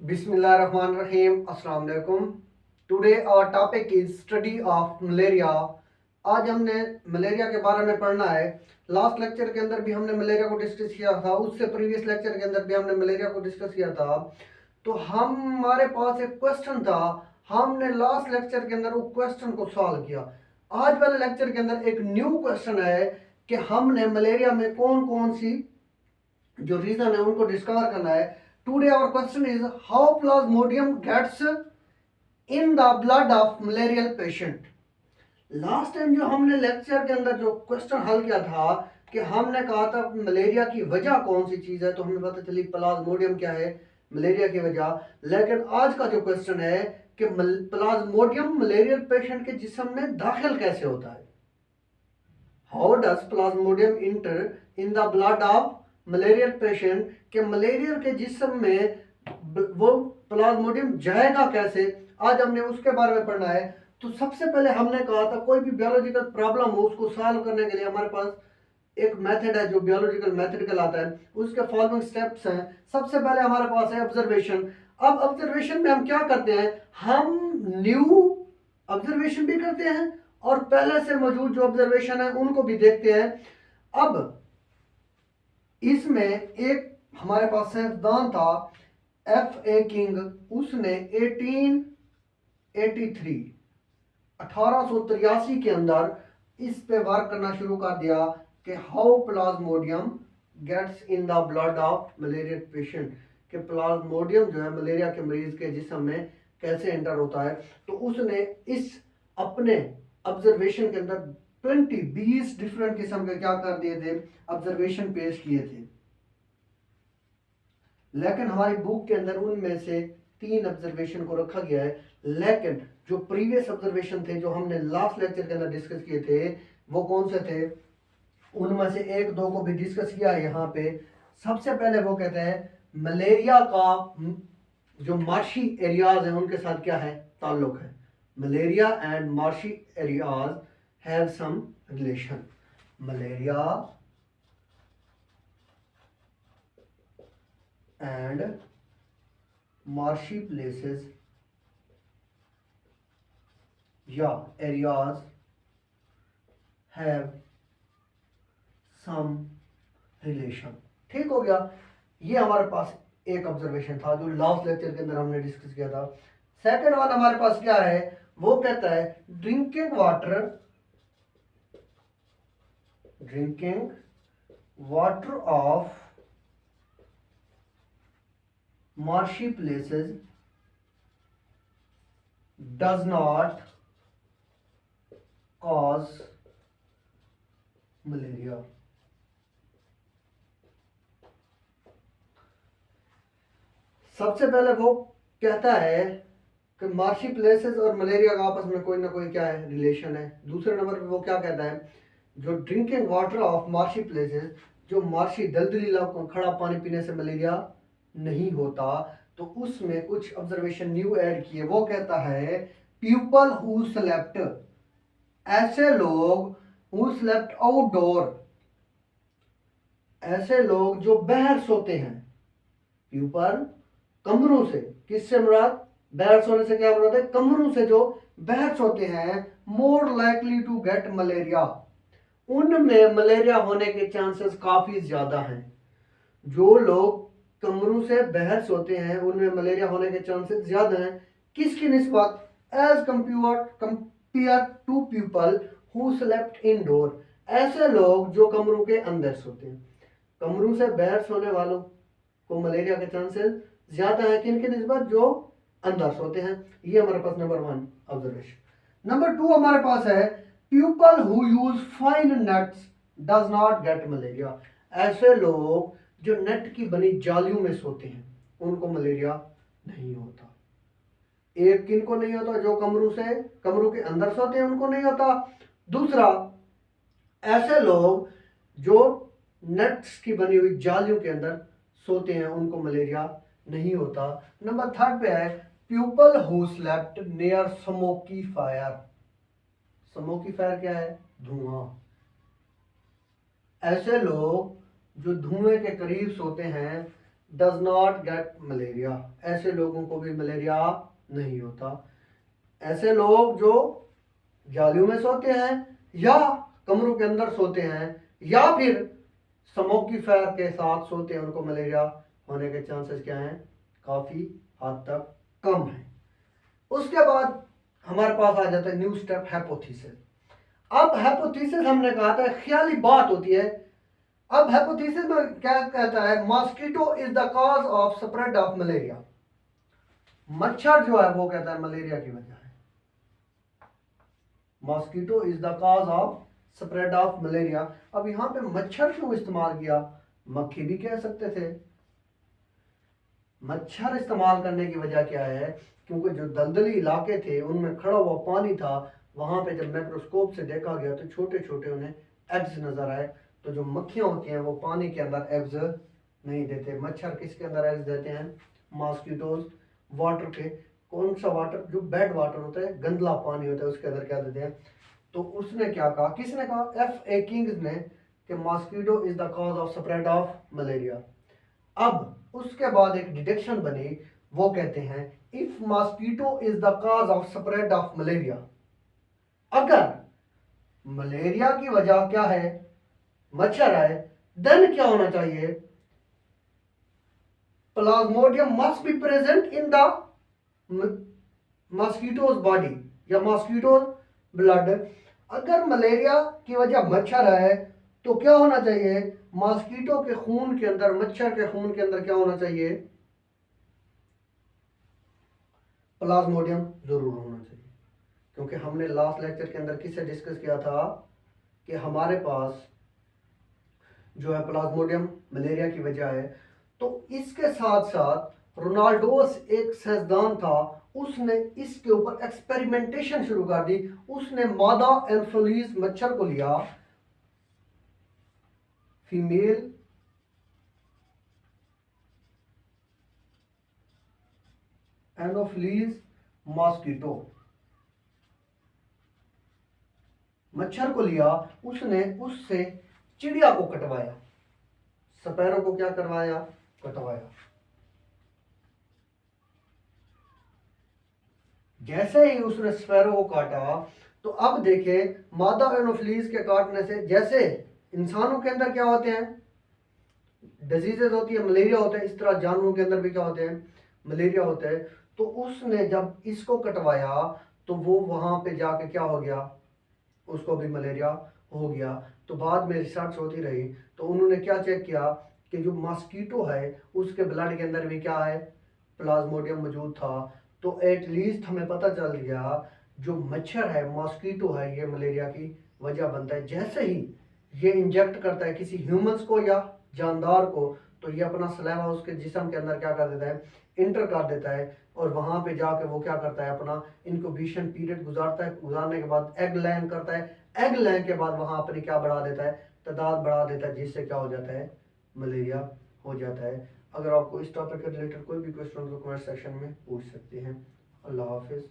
बिस्मिल्लाहिर्रहमानिर्रहीम। अस्सलाम वालेकुम। Today our topic is study of malaria. आज हमने मलेरिया के बारे में पढ़ना है। लास्ट लेक्चर के अंदर भी हमने मलेरिया को डिस्कस किया था, उससे प्रीवियस लेक्चर के अंदर भी हमने मलेरिया को डिस्कस किया था। तो हमारे पास एक क्वेश्चन था, हमने लास्ट लेक्चर के अंदर वो क्वेश्चन को सॉल्व किया। आज वाले लेक्चर के अंदर एक न्यू क्वेश्चन है कि हमने मलेरिया में कौन कौन सी जो रीजन है उनको डिस्कवर करना है। Today our question is how plasmodium gets in the blood of malarial patient. Last time जो हमने लेक्चर के अंदर जो क्वेश्चन हल किया था कि हमने कहा था मलेरिया की वजह कौन सी चीज है, तो हमें पता चली प्लाज्मोडियम क्या है, मलेरिया की वजह। लेकिन आज का जो क्वेश्चन है कि प्लाज्मोडियम मलेरियल पेशेंट के जिस्म में दाखिल कैसे होता है। How does Plasmodium inter in the blood of malarial patient, के मलेरिया के जिस्म में वो प्लाज्मोडियम जाएगा कैसे, आज हमने उसके बारे में पढ़ना है। तो सबसे पहले हमने कहा था कोई भी बायोलॉजिकल प्रॉब्लम हो उसको सॉल्व करने के लिए हमारे पास एक मेथड है जो बायोलॉजिकल मेथड कहलाता है। उसके फॉलोइंग स्टेप्स हैं। सबसे पहले हमारे पास है ऑब्जर्वेशन। अब ऑब्जर्वेशन में हम क्या करते हैं, हम न्यू ऑब्जर्वेशन भी करते हैं और पहले से मौजूद जो ऑब्जर्वेशन है उनको भी देखते हैं। अब इसमें एक हमारे पास साइंसदान था F.A. किंग, उसने 1883 के अंदर इस पे वर्क करना शुरू कर दिया कि how plasmodium gets in the blood of malaria patient, कि प्लाज्मोडियम जो है मलेरिया के मरीज के जिस्म में कैसे एंटर होता है। तो उसने इस अपने ऑब्जर्वेशन के अंदर 20 डिफरेंट किस्म के क्या कर दिए थे, ऑब्जर्वेशन पेश किए थे। लेकिन हमारी बुक के अंदर उनमें से 3 ऑब्जर्वेशन को रखा गया है। लेकिन जो प्रीवियस ऑब्जर्वेशन थे जो हमने लास्ट लेक्चर के अंदर डिस्कस किए थे वो कौन से थे, उनमें से 1-2 को भी डिस्कस किया है यहाँ पे। सबसे पहले वो कहते हैं मलेरिया का जो मार्शी एरियाज हैं उनके साथ क्या है, ताल्लुक है। Malaria and marshy areas have some relation. Malaria and marshy places या areas have some relation। ठीक हो गया। ये हमारे पास एक ऑब्जर्वेशन था जो लास्ट लेक्चर के अंदर हमने डिस्कस किया था। सेकंड वन हमारे पास क्या है, वो कहता है drinking water of marshy places does not cause malaria। सबसे पहले वो कहता है कि मार्शी प्लेसेस और मलेरिया का आपस में कोई ना कोई क्या है, रिलेशन है। दूसरे नंबर पे वो क्या कहता है, जो drinking water of marshy places, जो मार्शी दलदली इलाकों खड़ा पानी पीने से मलेरिया नहीं होता। तो उसमें कुछ ऑब्जर्वेशन न्यू ऐड किए। वो कहता है पीपल हु स्लेप्ट, ऐसे लोग हु स्लेप्ट आउटडोर, ऐसे लोग जो बाहर सोते हैं। पीपल कमरों से, किससे मुराद, बाहर सोने से क्या मुराद है, कमरों से जो बाहर सोते हैं। More likely to get malaria, उनमें मलेरिया होने के चांसेस काफी ज्यादा हैं। जो लोग कमरों से बाहर सोते हैं उनमें मलेरिया होने के चांसेस ज्यादा हैं। किसकी निस्बत, as compared to people who slept indoor, ऐसे लोग जो कमरों के अंदर सोते हैं। कमरों से बाहर सोने वालों को मलेरिया के चांसेस ज्यादा है किनकी निस्बत, जो अंदर सोते हैं। ये हमारे पास नंबर 1 ऑब्जर्वेशन। नंबर 2 हमारे पास है people who use fine nets does not gate malaria, ऐसे लोग जो नेट की बनी जालियों में सोते हैं उनको मलेरिया नहीं होता। एक किनको नहीं होता, जो कमरों के अंदर सोते हैं उनको नहीं होता। दूसरा, ऐसे लोग जो नेट्स की बनी हुई जालियों के अंदर सोते हैं उनको मलेरिया नहीं होता। नंबर 3 पे है people who slept near smoky fire. Smoky fire क्या है, धुआं। ऐसे लोग जो धुएं के करीब सोते हैं डज नॉट गेट मलेरिया। ऐसे लोगों को भी मलेरिया नहीं होता। ऐसे लोग जो जालियों में सोते हैं या कमरों के अंदर सोते हैं या फिर स्मोकी फायर के साथ सोते हैं, उनको मलेरिया होने के चांसेस क्या हैं? काफ़ी हद तक कम है। उसके बाद हमारे पास आ जाता है न्यू स्टेप हाइपोथेसिस। अब हाइपोथेसिस हमने कहा था ख्याली बात होती है। अब हाइपोथेसिस में क्या कहता है? Mosquito is the cause of spread of malaria. मच्छर जो है वो कहता है मलेरिया की वजह है। Mosquito is the cause of spread of malaria. अब यहां पे मच्छर क्यों इस्तेमाल किया? मक्खी भी कह सकते थे। मच्छर इस्तेमाल करने की वजह क्या है? क्योंकि जो दलदली इलाके थे उनमें खड़ा हुआ पानी था, वहां पे जब माइक्रोस्कोप से देखा गया तो छोटे छोटे उन्हें एग्स नजर आए। तो जो मक्खियां होती हैं वो पानी के अंदर एग्स नहीं देते। मच्छर किसके अंदर एग्स देते हैं? मॉस्किटोज वाटर के। कौन सा वाटर? जो बेड वाटर होता है, गंदला पानी होता है, उसके अंदर क्या देते हैं? तो उसने क्या कहा? किसने कहा? F.A. किंग्स ने, कि mosquito is the cause of spread of malaria. अब उसके बाद एक डिटेक्शन बनी, वो कहते हैं if mosquito is the cause of spread of malaria, अगर मलेरिया की वजह क्या है? मच्छर है, देन क्या होना चाहिए? Plasmodium must be present in the mosquitoes body या मॉस्किटोज ब्लड। अगर मलेरिया की वजह मच्छर है तो क्या होना चाहिए? मॉस्किटो के खून के अंदर, मच्छर के खून के अंदर क्या होना चाहिए? प्लाज्मोडियम जरूर होना चाहिए। क्योंकि हमने लास्ट लेक्चर के अंदर किससे डिस्कस किया था कि हमारे पास जो है प्लाज्मोडियम मलेरिया की वजह है। तो इसके साथ साथ रोनाल्डोस एक साइंसदान था, उसने इसके ऊपर एक्सपेरिमेंटेशन शुरू कर दी। उसने मादा एनोफिलीज मच्छर को लिया, फीमेल एनोफिलीज मॉस्किटो मच्छर को लिया, उसने उससे चिड़िया को कटवाया, स्पैरो को क्या करवाया? कटवाया। जैसे ही उसने स्पैरो को काटा तो अब देखे मादा एनोफिलीज के काटने से, जैसे इंसानों के अंदर क्या होते हैं? डिजीजेज होती है, मलेरिया होता है, इस तरह जानवरों के अंदर भी क्या होते हैं? मलेरिया होता है। तो उसने जब इसको कटवाया तो वो वहां पे जाके क्या हो गया? उसको भी मलेरिया हो गया। तो बाद में रिसर्च होती रही तो उन्होंने क्या चेक किया कि जो मॉस्किटो है उसके ब्लड के अंदर भी क्या है? प्लाज्मोडियम मौजूद था। तो एटलीस्ट हमें पता चल गया जो मच्छर है, मॉस्किटो है, ये मलेरिया की वजह बनता है। जैसे ही ये इंजेक्ट करता है किसी ह्यूमंस को या जानदार को, तो ये अपना सलाइवा उसके जिस्म के अंदर क्या कर देता है? इंटर कर देता है। और वहां पे जाके वो क्या करता है? अपना इनक्यूबेशन पीरियड गुजारता है। गुजारने के बाद एग लैंड करता है। एग लैंड के बाद वहां अपनी क्या बढ़ा देता है? तादाद बढ़ा देता है, जिससे क्या हो जाता है? मलेरिया हो जाता है। अगर आपको इस टॉपिक के रिलेटेड कोई भी क्वेश्चन हो तो कमेंट सेक्शन में पूछ सकते हैं। अल्लाह हाफिज़।